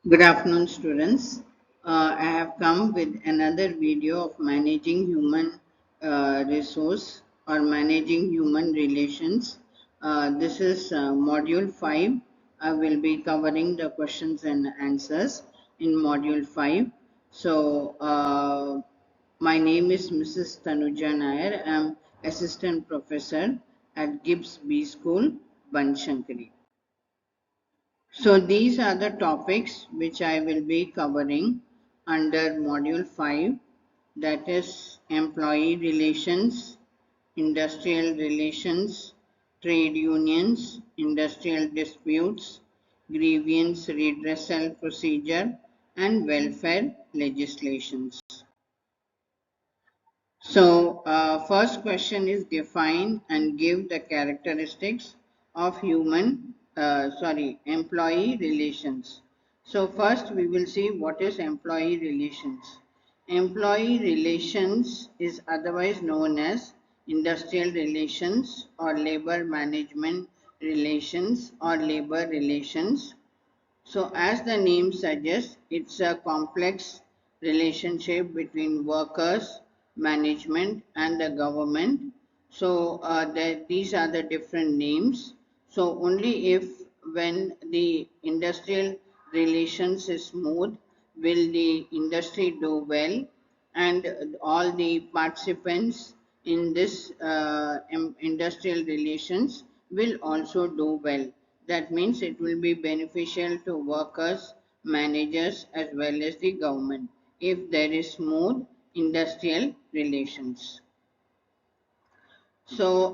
Good afternoon, students. I have come with another video of managing human resource or managing human relations. This is module 5. I will be covering the questions and answers in module 5. So, my name is Mrs. Tanuja Nair. I am assistant professor at Gibbs B School, Banshankari. So these are the topics which I will be covering under module 5, that is employee relations, industrial relations, trade unions, industrial disputes, grievance redressal procedure and welfare legislations. So, first question is define and give the characteristics of employee relations. So, first we will see what is employee relations. Employee relations is otherwise known as industrial relations or labor management relations or labor relations. So, as the name suggests, it's a complex relationship between workers, management, and the government. So, these are the different names. So, only if when the industrial relations is smooth, will the industry do well, and all the participants in this industrial relations will also do well. That means it will be beneficial to workers, managers, as well as the government if there is smooth industrial relations. So,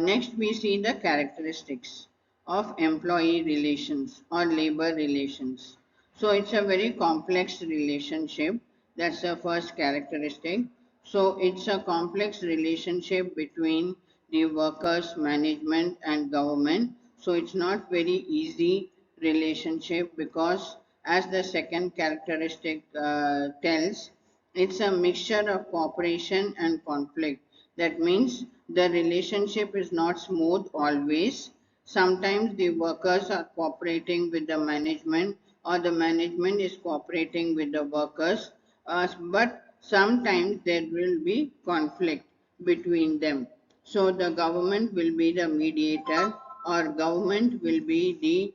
next we see the characteristics of employee relations or labor relations. So, it's a very complex relationship. That's the first characteristic. So, it's a complex relationship between the workers, management, and government. So, it's not very easy relationship because, as the second characteristic tells, it's a mixture of cooperation and conflict. That means the relationship is not smooth always. Sometimes the workers are cooperating with the management or the management is cooperating with the workers, but sometimes there will be conflict between them. So the government will be the mediator or government will be the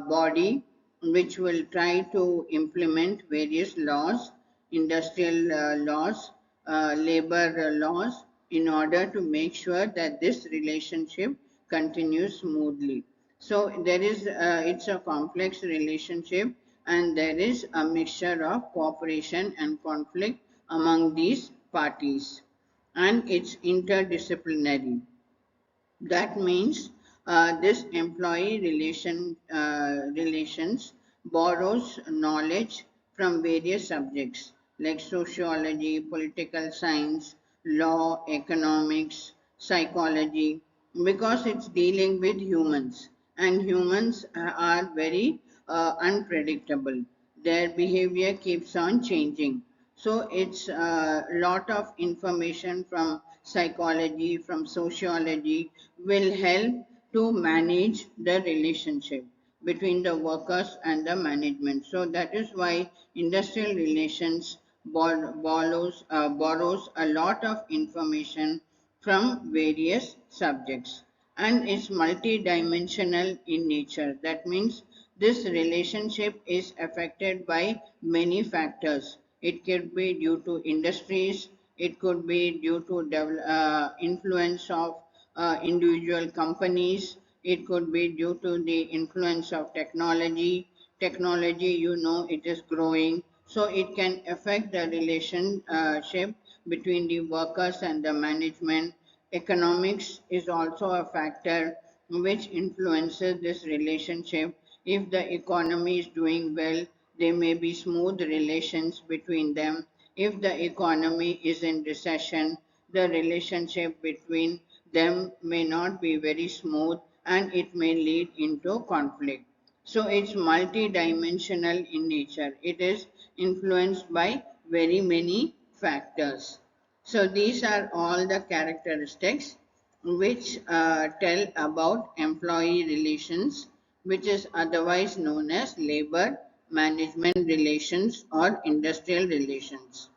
body which will try to implement various laws, industrial laws, labor laws, in order to make sure that this relationship continues smoothly. So there is, it's a complex relationship and there is a mixture of cooperation and conflict among these parties and it's interdisciplinary. That means this employee relations borrows knowledge from various subjects like sociology, political science, law, economics, psychology, because it's dealing with humans and humans are very unpredictable. Their behavior keeps on changing. So it's a lot of information from psychology, from sociology will help to manage the relationship between the workers and the management. So that is why industrial relations borrows a lot of information from various subjects and is multidimensional in nature. That means this relationship is affected by many factors. It could be due to industries, it could be due to influence of individual companies, it could be due to the influence of technology. Technology, you know, it is growing, so it can affect the relationship between the workers and the management. Economics is also a factor which influences this relationship. If the economy is doing well, there may be smooth relations between them. If the economy is in recession, the relationship between them may not be very smooth and it may lead into conflict. So it's multidimensional in nature. It is influenced by very many factors. So these are all the characteristics which tell about employee relations, which is otherwise known as labor management relations or industrial relations.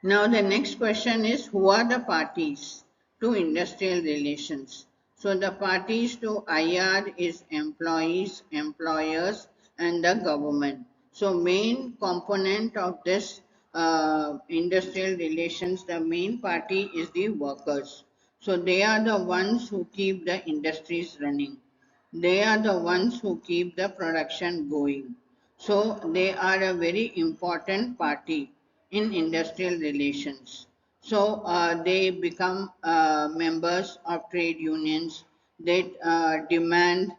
Now the next question is, who are the parties to industrial relations? So the parties to IR is employees, employers and the government. So main component of this industrial relations, the main party is the workers. So they are the ones who keep the industries running. They are the ones who keep the production going. So they are a very important party in industrial relations. So they become members of trade unions. They demand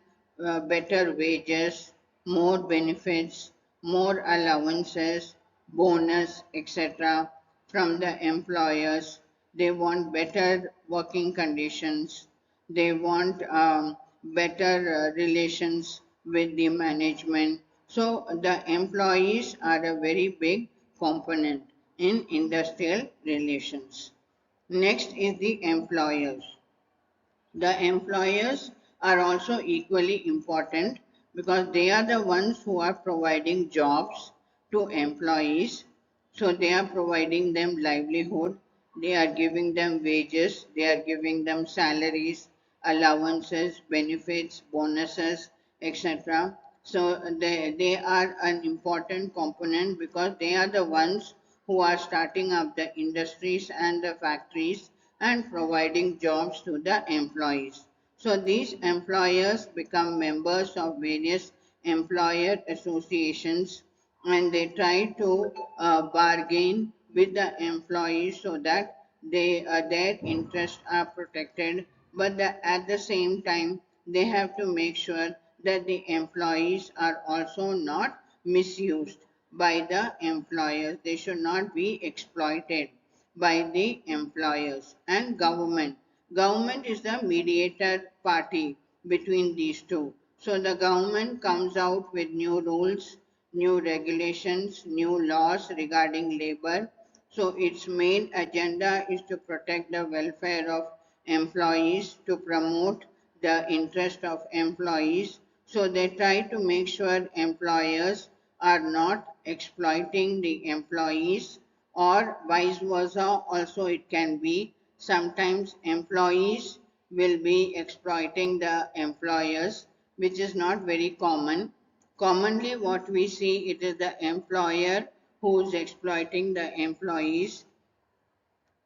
better wages, more benefits, more allowances, bonus, etc. from the employers. They want better working conditions. They want better relations with the management. So the employees are a very big component in industrial relations. Next is the employers. The employers are also equally important because they are the ones who are providing jobs to employees. So they are providing them livelihood, they are giving them wages, they are giving them salaries, allowances, benefits, bonuses, etc. So they are an important component because they are the ones who are starting up the industries and the factories and providing jobs to the employees. So these employers become members of various employer associations and they try to bargain with the employees so that their interests are protected, but at the same time they have to make sure that the employees are also not misused by the employers. They should not be exploited by the employers. And government. Government is the mediator party between these two. So the government comes out with new rules, new regulations, new laws regarding labor. So its main agenda is to protect the welfare of employees, to promote the interest of employees. So they try to make sure employers are not exploiting the employees, or vice versa also it can be. Sometimes employees will be exploiting the employers, which is not very common. Commonly what we see, it is the employer who is exploiting the employees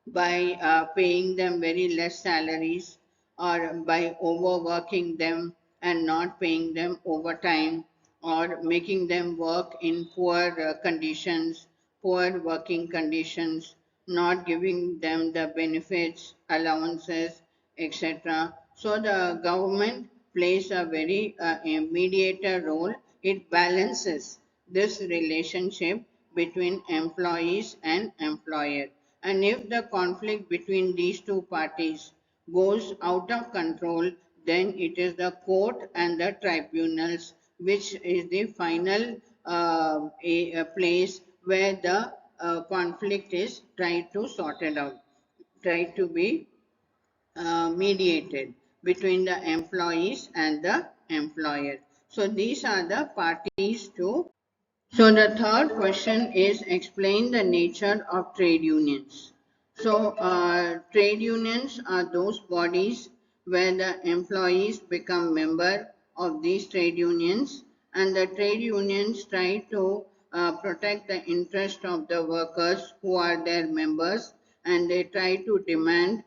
by paying them very less salaries or by overworking them and not paying them overtime or making them work in poor conditions, poor working conditions, not giving them the benefits, allowances, etc. So the government plays a very a mediator role. It balances this relationship between employees and employer. And if the conflict between these two parties goes out of control, then it is the court and the tribunals which is the final a place where the conflict is tried to sort it out, tried to be mediated between the employees and the employer. So these are the parties to. So the third question is, explain the nature of trade unions. So trade unions are those bodies where the employees become member of these trade unions, and the trade unions try to protect the interest of the workers who are their members, and they try to demand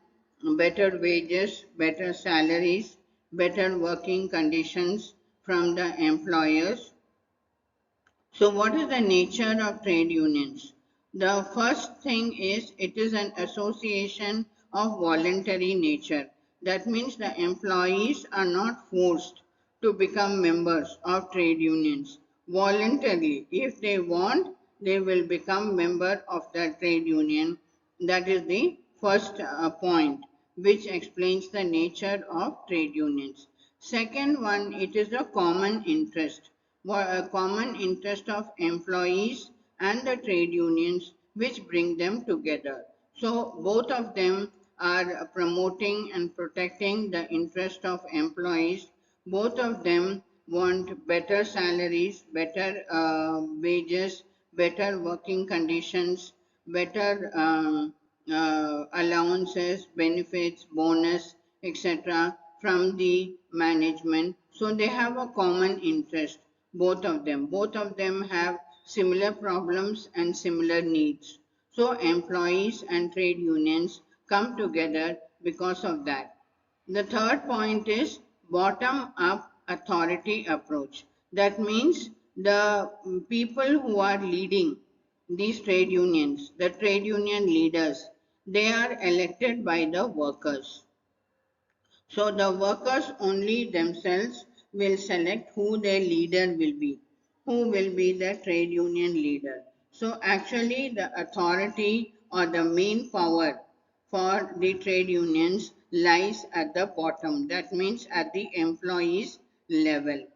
better wages, better salaries, better working conditions from the employers. So, what is the nature of trade unions? The first thing is, it is an association of voluntary nature. That means the employees are not forced to become members of trade unions. Voluntarily, if they want, they will become member of the trade union. That is the first point, which explains the nature of trade unions. Second one, it is a common interest, a common interest of employees and the trade unions which bring them together. So both of them are promoting and protecting the interest of employees. Both of them want better salaries, better wages, better working conditions, better allowances, benefits, bonus, etc. from the management. So they have a common interest, both of them. Both of them have similar problems and similar needs. So employees and trade unions come together because of that. The third point is bottom up authority approach. That means the people who are leading these trade unions, the trade union leaders, they are elected by the workers. So the workers only themselves will select who their leader will be, who will be the trade union leader. So actually the authority or the main power for the trade unions lies at the bottom. That means at the employees level.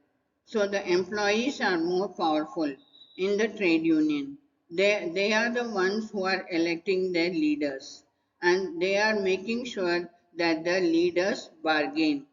So the employees are more powerful in the trade union. They are the ones who are electing their leaders, and they are making sure that the leaders bargain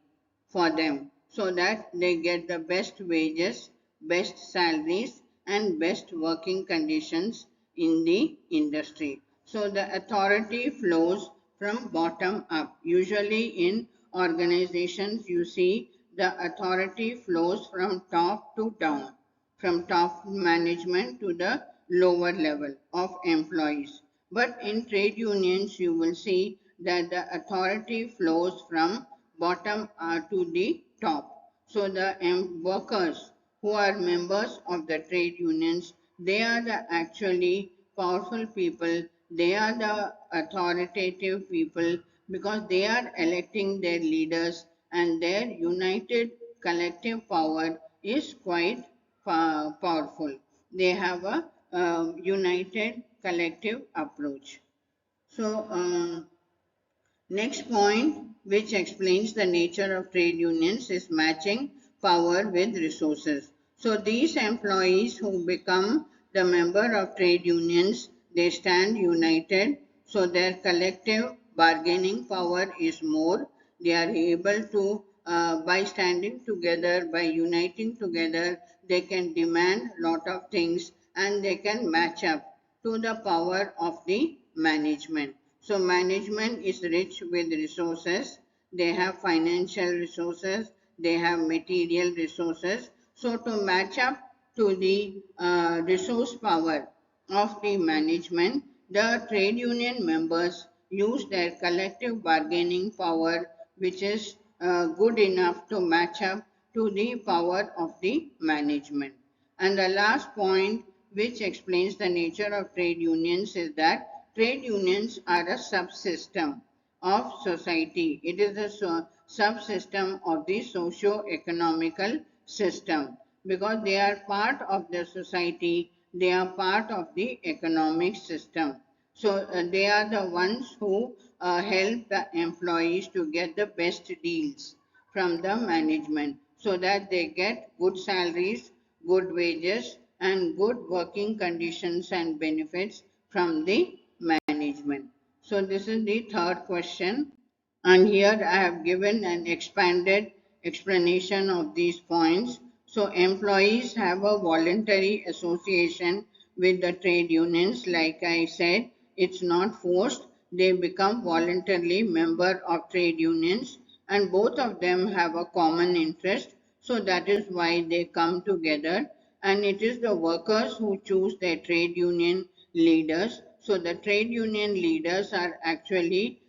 for them so that they get the best wages, best salaries, and best working conditions in the industry. So the authority flows from bottom up. Usually in organizations, you see the authority flows from top to down, from top management to the lower level of employees. But in trade unions, you will see that the authority flows from bottom to the top. So the workers who are members of the trade unions, they are the actually powerful people. They are the authoritative people because they are electing their leaders, and their united collective power is quite powerful. They have a united collective approach. So, next point, which explains the nature of trade unions, is matching power with resources. So these employees who become the member of trade unions, they stand united, so their collective bargaining power is more. They are able to, by standing together, by uniting together, they can demand lot of things, and they can match up to the power of the management. So management is rich with resources. They have financial resources. They have material resources. So to match up to the resource power of the management, the trade union members use their collective bargaining power, which is good enough to match up to the power of the management. And the last point, which explains the nature of trade unions, is that trade unions are a subsystem of society. It is a subsystem of the socio-economical system because they are part of the society, they are part of the economic system. So they are the ones who help the employees to get the best deals from the management so that they get good salaries, good wages, and good working conditions and benefits from the management. So this is the third question, and here I have given an expanded explanation of these points. So employees have a voluntary association with the trade unions. Like I said, it's not forced. They become voluntarily member of trade unions, and both of them have a common interest. So that is why they come together, and it is the workers who choose their trade union leaders. So the trade union leaders are actually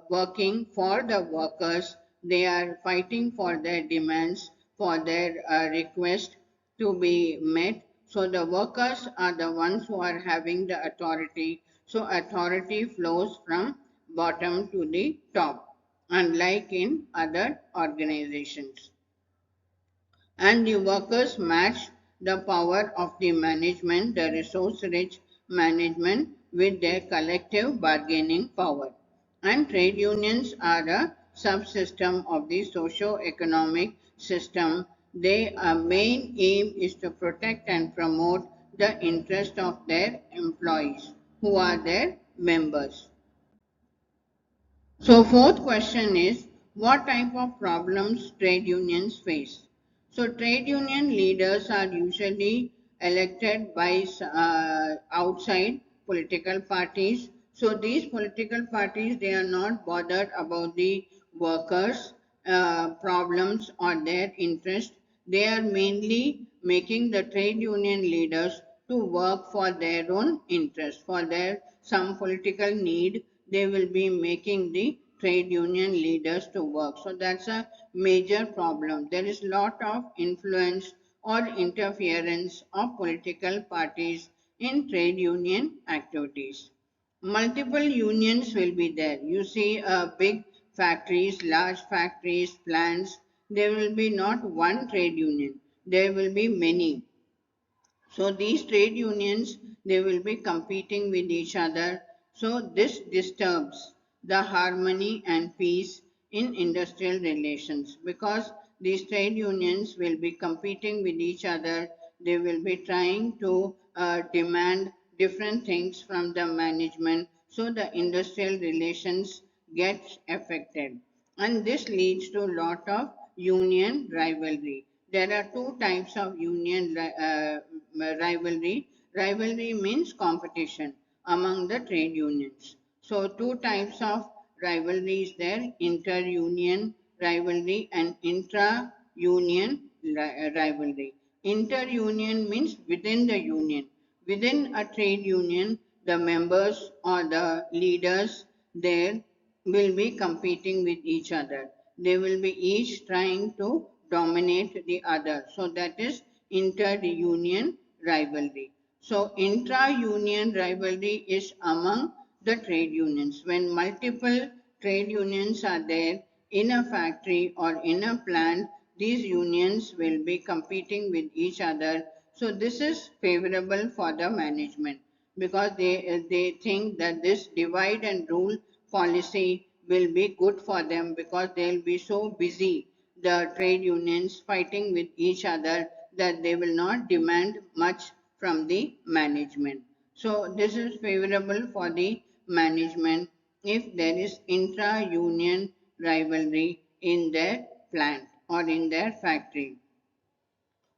working for the workers. They are fighting for their demands, for their request to be met. So the workers are the ones who are having the authority. So authority flows from bottom to the top, unlike in other organizations. And the workers match the power of the management, the resource rich management, with their collective bargaining power. And trade unions are a subsystem of the socio-economic system. Their main aim is to protect and promote the interest of their employees, who are their members. So fourth question is, what type of problems trade unions face? So trade union leaders are usually elected by outside political parties. So these political parties, they are not bothered about the workers' problems or their interest. They are mainly making the trade union leaders to work for their own interest, for their some political need. They will be making the trade union leaders to work. So that's a major problem. There is lot of influence or interference of political parties in trade union activities. Multiple unions will be there. You see big factories, large factories, plants, there will be not one trade union. There will be many. So these trade unions, they will be competing with each other. So this disturbs the harmony and peace in industrial relations because these trade unions will be competing with each other. They will be trying to demand different things from the management. So the industrial relations gets affected, and this leads to a lot of union rivalry. There are two types of union rivalry. Rivalry means competition among the trade unions. So two types of rivalry is there: inter-union rivalry and intra-union rivalry. Inter-union means within the union. Within a trade union, the members or the leaders there will be competing with each other. They will be each trying to dominate the other. So that is inter-union rivalry. So intra-union rivalry is among the trade unions. When multiple trade unions are there in a factory or in a plant, these unions will be competing with each other. So this is favorable for the management because they think that this divide and rule policy will be good for them because they'll be so busy, the trade unions fighting with each other, that they will not demand much from the management. So this is favorable for the management if there is intra-union rivalry in their plant or in their factory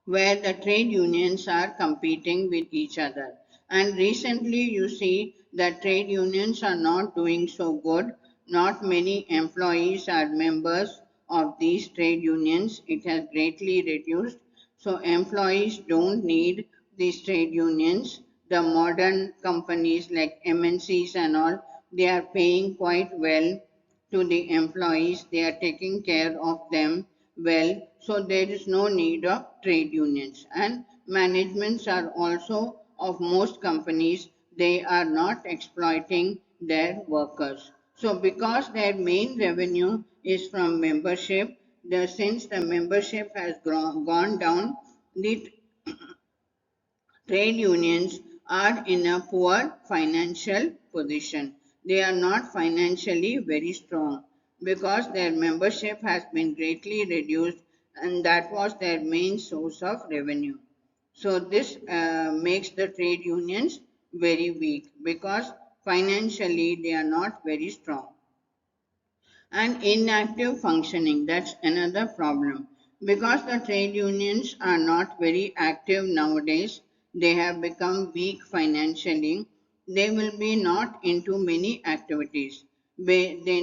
where the trade unions are competing with each other. And recently, you see that trade unions are not doing so good. Not many employees are members of these trade unions. It has greatly reduced. So, employees don't need these trade unions. The modern companies like MNCs and all, they are paying quite well to the employees. They are taking care of them well, so there is no need of trade unions. And managements are also of most companies, they are not exploiting their workers. So because their main revenue is from membership, since the membership has gone down, the trade unions are in a poor financial position. They are not financially very strong because their membership has been greatly reduced and that was their main source of revenue. So, this makes the trade unions very weak because financially they are not very strong. And inactive functioning, that's another problem because the trade unions are not very active nowadays. They have become weak financially. They will be not into many activities. They may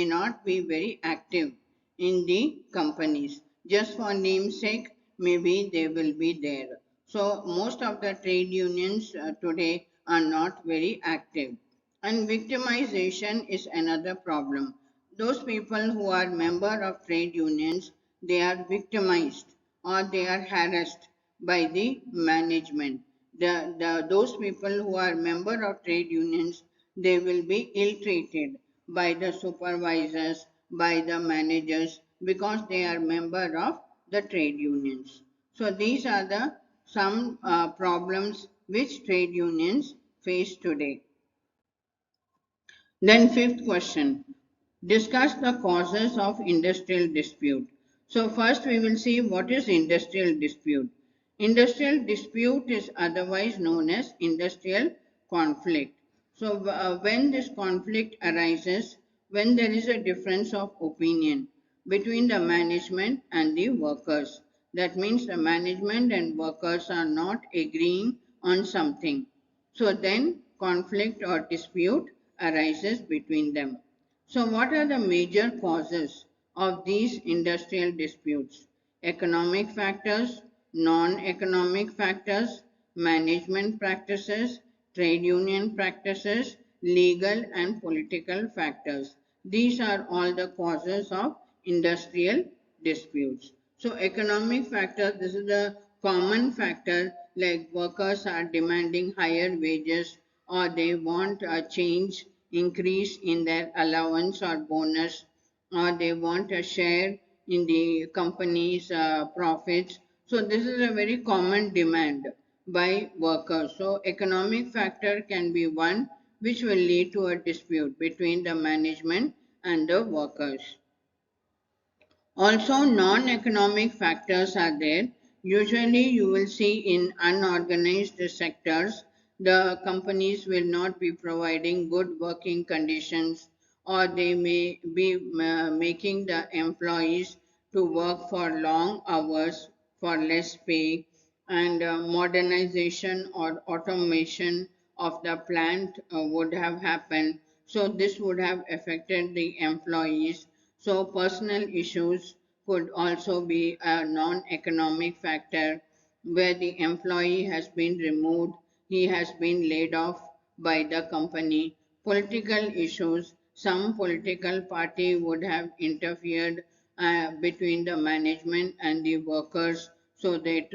not be very active in the companies. Just for namesake, maybe they will be there. So most of the trade unions today are not very active. And victimization is another problem. Those people who are member of trade unions, they are victimized or they are harassed by the management. Those people who are member of trade unions, they will be ill-treated by the supervisors, by the managers because they are member of the trade unions. So these are the some problems which trade unions face today. Then fifth question, discuss the causes of industrial dispute. So first we will see what is industrial dispute. Industrial dispute is otherwise known as industrial conflict. So when this conflict arises, when there is a difference of opinion, between the management and the workers. That means the management and workers are not agreeing on something. So then conflict or dispute arises between them. So what are the major causes of these industrial disputes? Economic factors, non-economic factors, management practices, trade union practices, legal and political factors. These are all the causes of industrial disputes. So economic factors, this is the common factor, like workers are demanding higher wages or they want a change, increase in their allowance or bonus, or they want a share in the company's profits. So this is a very common demand by workers. So economic factor can be one which will lead to a dispute between the management and the workers. Also, non-economic factors are there. Usually, you will see in unorganized sectors, the companies will not be providing good working conditions, or they may be making the employees to work for long hours for less pay, and modernization or automation of the plant would have happened. So, this would have affected the employees. So, personal issues could also be a non economic factor where the employee has been removed, he has been laid off by the company. Political issues, some political party would have interfered between the management and the workers, so they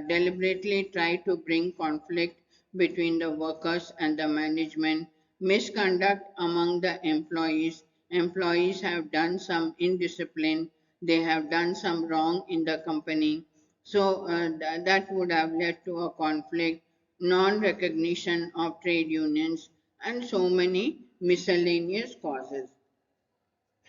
deliberately try to bring conflict between the workers and the management. Misconduct among the employees. Employees have done some indiscipline, they have done some wrong in the company. So that would have led to a conflict, non recognition of trade unions, and so many miscellaneous causes.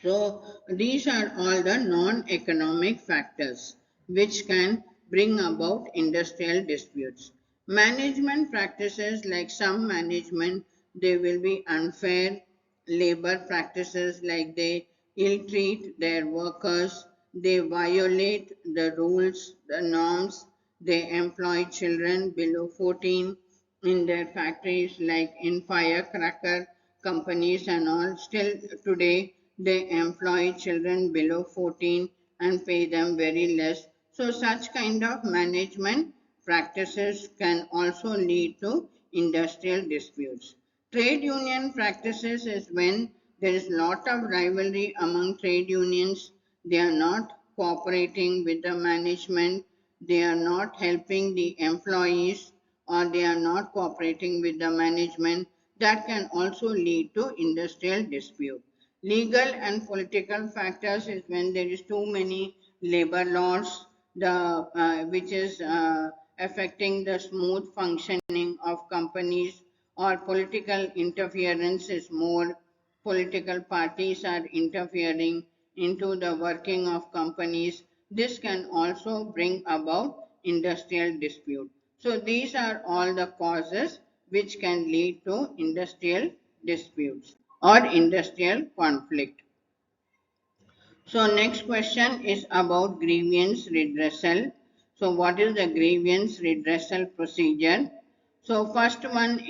So these are all the non-economic factors which can bring about industrial disputes. Management practices, like some management, they will be unfair labor practices, like they ill-treat their workers, they violate the rules, the norms, they employ children below 14 in their factories, like in firecracker companies and all. Still today, they employ children below 14 and pay them very less. So, such kind of management practices can also lead to industrial disputes. Trade union practices is when there is lot of rivalry among trade unions. They are not cooperating with the management, they are not helping the employees, or they are not cooperating with the management. That can also lead to industrial dispute. Legal and political factors is when there is too many labor laws, which is affecting the smooth functioning of companies, or political interference is more. Political parties are interfering into the working of companies. This can also bring about industrial dispute. So these are all the causes which can lead to industrial disputes or industrial conflict. So next question is about grievance redressal. So what is the grievance redressal procedure? So first one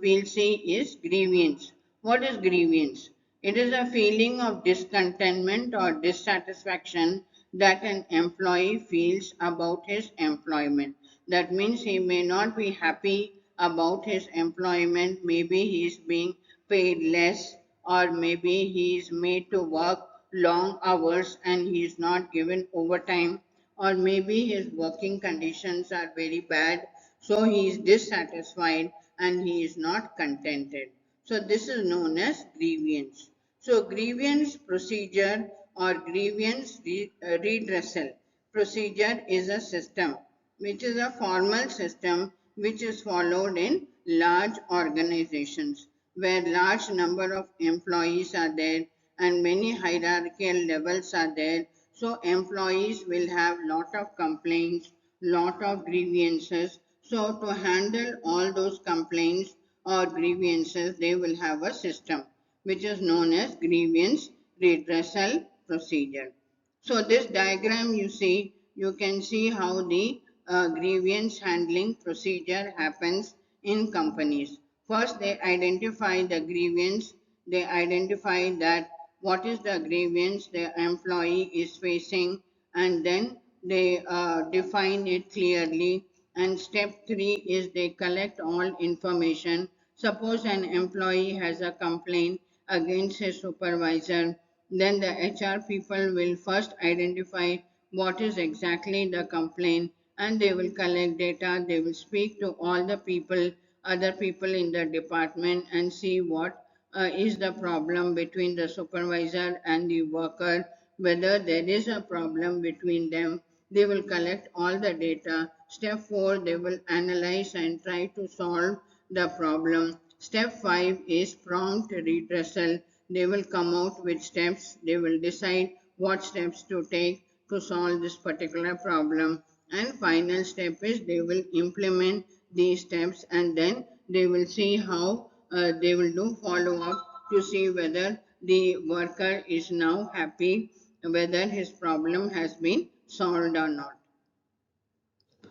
we'll see is grievance. What is grievance? It is a feeling of discontentment or dissatisfaction that an employee feels about his employment. That means he may not be happy about his employment. Maybe he is being paid less, or maybe he is made to work long hours and he is not given overtime, or maybe his working conditions are very bad, so he is dissatisfied and he is not contented. So this is known as grievance. So grievance procedure or grievance redressal procedure is a system which is a formal system which is followed in large organizations where large number of employees are there and many hierarchical levels are there. So employees will have lot of complaints, lot of grievances. So to handle all those complaints or grievances, they will have a system which is known as grievance redressal procedure. So this diagram you can see how the grievance handling procedure happens in companies. First, they identify the grievance. They identify that what is the grievance the employee is facing, and then they define it clearly. And step three is they collect all information. Suppose an employee has a complaint against his supervisor, then the HR people will first identify what is exactly the complaint, and they will collect data. They will speak to all the people, other people in the department, and see what is the problem between the supervisor and the worker, whether there is a problem between them. They will collect all the data. Step 4, they will analyze and try to solve the problem. Step 5 is prompt redressal. They will come out with steps. They will decide what steps to take to solve this particular problem. And final step is they will implement these steps, and then they will see how they will do follow up to see whether the worker is now happy, whether his problem has been solved or not.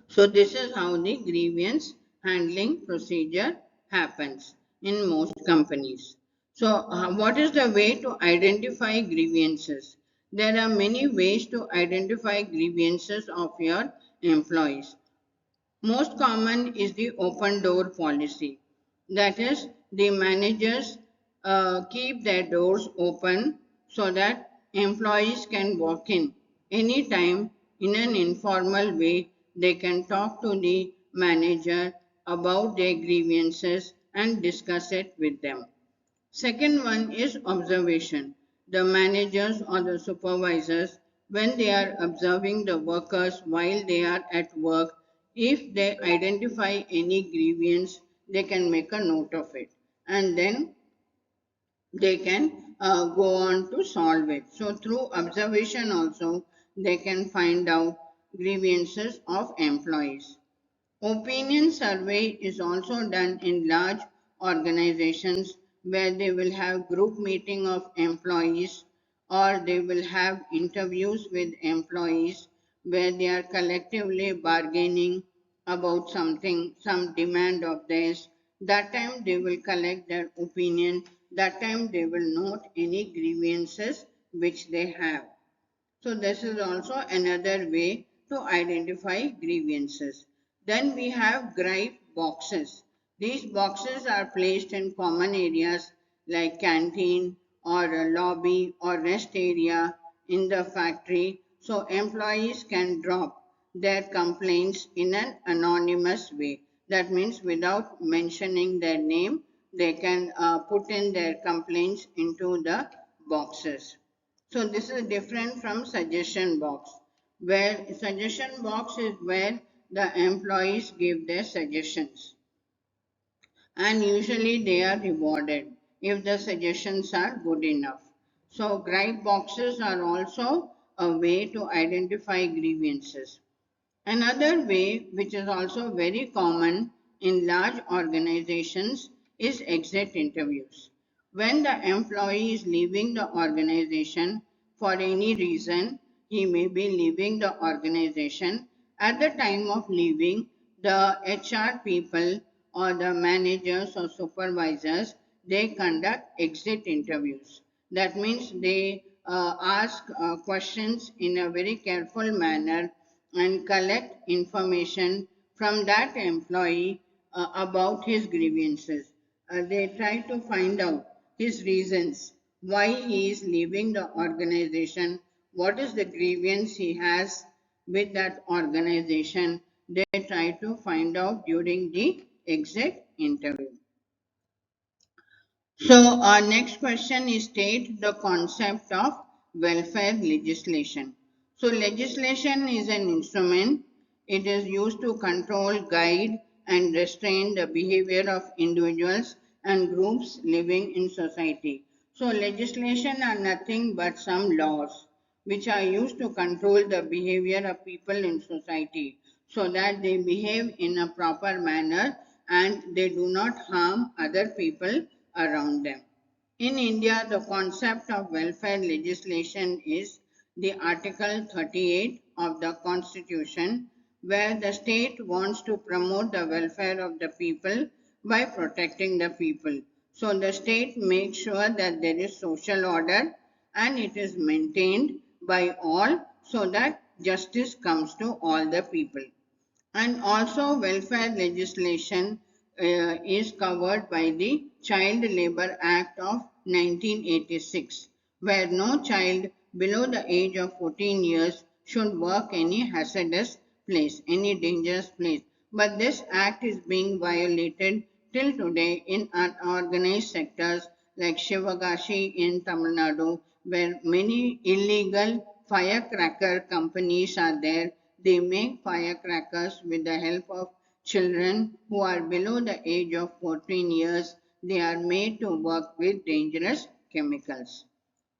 So this is how the grievance handling procedure happens in most companies. So what is the way to identify grievances? There are many ways to identify grievances of your employees. Most common is the open door policy. That is, the managers keep their doors open so that employees can walk in anytime in an informal way. They can talk to the manager about their grievances and discuss it with them. Second one is observation. The managers or the supervisors, when they are observing the workers while they are at work, if they identify any grievance, they can make a note of it, and then they can go on to solve it. So through observation also, they can find out grievances of employees. Opinion survey is also done in large organizations where they will have group meeting of employees, or they will have interviews with employees where they are collectively bargaining about something, some demand of theirs. That time they will collect their opinion. That time they will note any grievances which they have. So this is also another way to identify grievances. Then we have gripe boxes. These boxes are placed in common areas like canteen or a lobby or rest area in the factory, so employees can drop their complaints in an anonymous way. That means without mentioning their name, they can put in their complaints into the boxes. So this is different from suggestion box, where suggestion box is where the employees give their suggestions, and usually they are rewarded if the suggestions are good enough. So gripe boxes are also a way to identify grievances. Another way, which is also very common in large organizations, is exit interviews. When the employee is leaving the organization for any reason, he may be leaving the organization. At the time of leaving, the HR people or the managers or supervisors, they conduct exit interviews. That means they ask questions in a very careful manner and collect information from that employee about his grievances. They try to find out his reasons why he is leaving the organization, what is the grievance he has with that organization. They try to find out during the exit interview. So our next question is state the concept of welfare legislation. So legislation is an instrument. It is used to control, guide and restrain the behavior of individuals and groups living in society. So legislation are nothing but some laws which are used to control the behavior of people in society so that they behave in a proper manner and they do not harm other people around them. In India, the concept of welfare legislation is the Article 38 of the Constitution, where the state wants to promote the welfare of the people by protecting the people. So the state makes sure that there is social order and it is maintained by all so that justice comes to all the people. And also welfare legislation is covered by the Child Labor Act of 1986, where no child below the age of 14 years should work any hazardous place, any dangerous place. But this act is being violated till today in unorganized sectors like Shivagashi in Tamil Nadu, where many illegal firecracker companies are there. They make firecrackers with the help of children who are below the age of 14 years. They are made to work with dangerous chemicals.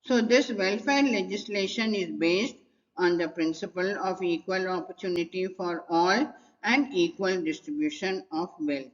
So, this welfare legislation is based on the principle of equal opportunity for all and equal distribution of wealth.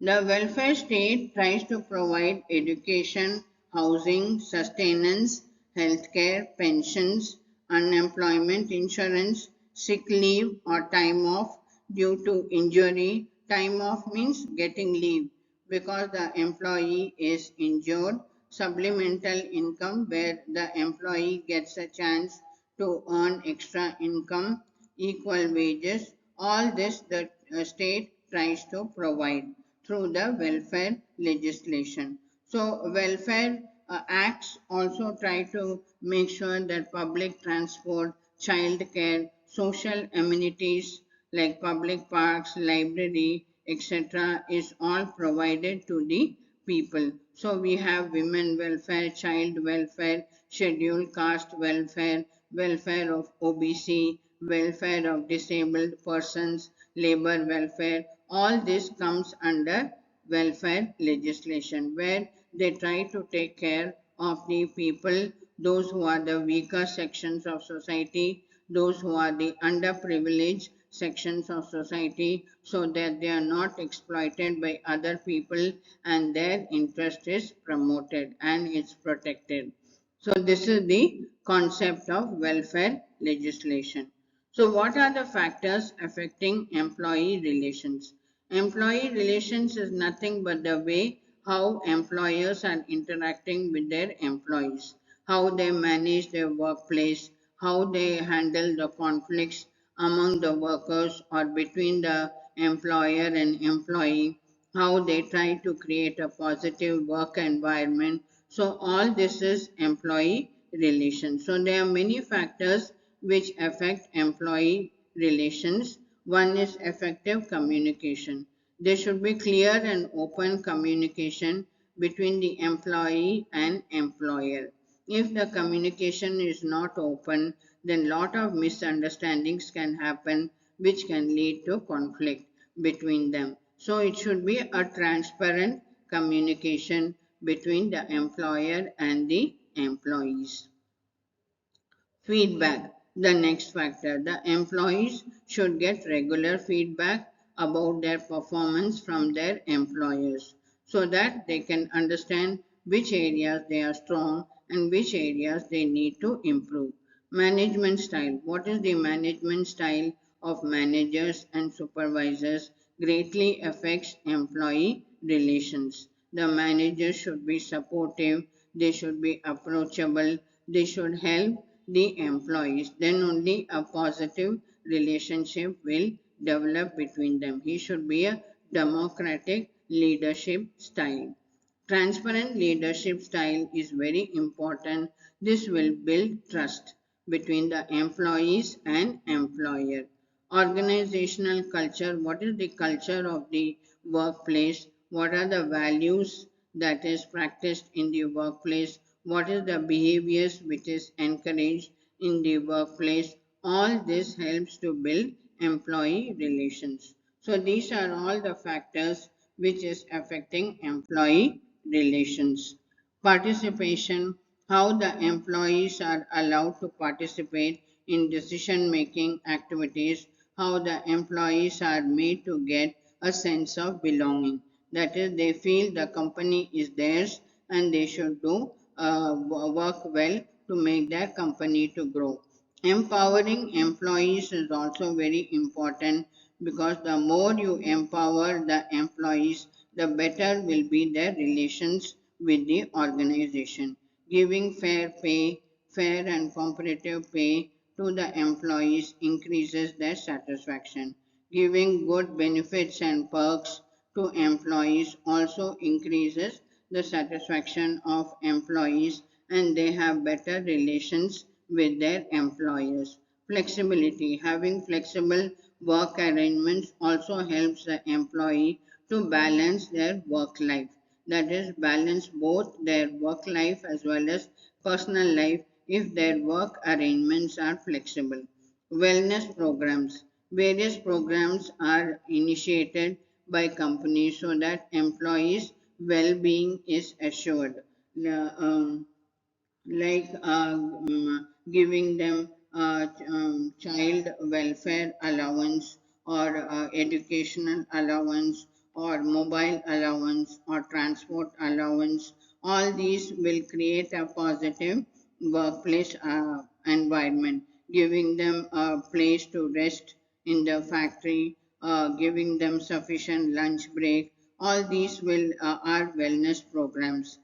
The welfare state tries to provide education, housing, sustenance, healthcare, pensions, unemployment insurance, sick leave or time off due to injury. Time off means getting leave because the employee is injured. Supplemental income where the employee gets a chance to earn extra income, equal wages. All this the state tries to provide through the welfare legislation. So, welfare acts also try to make sure that public transport, child care, social amenities like public parks, library, etc., is all provided to the people. So, we have women welfare, child welfare, scheduled caste welfare, welfare of OBC, welfare of disabled persons, labor welfare. All this comes under welfare legislation where they try to take care of the people, those who are the weaker sections of society, those who are the underprivileged sections of society, so that they are not exploited by other people and their interest is promoted and it's protected. So, this is the concept of welfare legislation. So, what are the factors affecting employee relations? Employee relations is nothing but the way how employers are interacting with their employees, how they manage their workplace, how they handle the conflicts among the workers or between the employer and employee, how they try to create a positive work environment. So, all this is employee relations. So, there are many factors which affect employee relations. One is effective communication. There should be clear and open communication between the employee and employer. If the communication is not open, then lot of misunderstandings can happen which can lead to conflict between them. So it should be a transparent communication between the employer and the employees. Feedback. The next factor. The employees should get regular feedback about their performance from their employers so that they can understand which areas they are strong and which areas they need to improve. Management style. What is the management style of managers and supervisors greatly affects employee relations. The managers should be supportive, they should be approachable, they should help the employees. Then only a positive relationship will develop between them. He should be a democratic leadership style. Transparent leadership style is very important. This will build trust between the employees and employer. Organizational culture. What is the culture of the workplace? What are the values that is practiced in the workplace? What is the behaviors which is encouraged in the workplace? All this helps to build employee relations. So these are all the factors which is affecting employee relations. Participation, how the employees are allowed to participate in decision making activities, how the employees are made to get a sense of belonging. That is, they feel the company is theirs and they should do work well to make their company to grow. Empowering employees is also very important because the more you empower the employees, the better will be their relations with the organization. Giving fair and competitive pay to the employees increases their satisfaction. Giving good benefits and perks to employees also increases the satisfaction of employees and they have better relations with their employers. Flexibility. Having flexible work arrangements also helps the employee to balance their work life. That is, balance both their work life as well as personal life if their work arrangements are flexible. Wellness programs. Various programs are initiated by companies so that employees' well being is assured. Like giving them child welfare allowance or educational allowance or mobile allowance or transport allowance. All these will create a positive workplace environment, giving them a place to rest in the factory, giving them sufficient lunch break. All these will are wellness programs,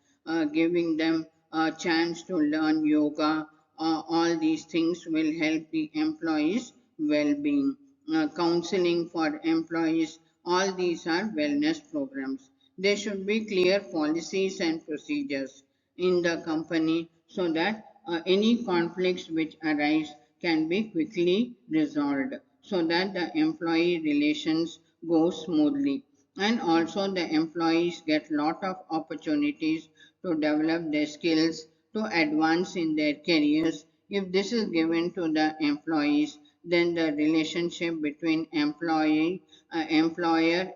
giving them a chance to learn yoga. All these things will help the employees' well-being. Counseling for employees. All these are wellness programs. There should be clear policies and procedures in the company so that any conflicts which arise can be quickly resolved so that the employee relations go smoothly, and also the employees get lot of opportunities to develop their skills to advance in their careers. If this is given to the employees, then the relationship between employer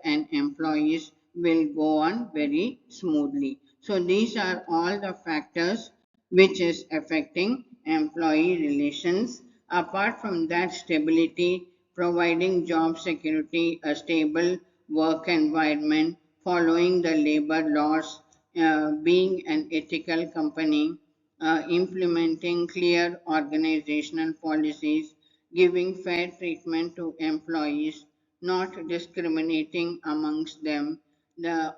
and employees will go on very smoothly. So these are all the factors which is affecting employee relations. Apart from that, stability, providing job security, a stable work environment, following the labor laws, being an ethical company, implementing clear organizational policies, giving fair treatment to employees, not discriminating amongst them.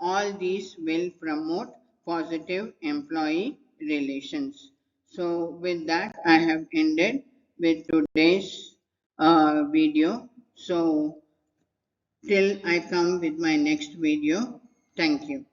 All these will promote positive employee relations. So, with that, I have ended with today's video. So, till I come with my next video, thank you.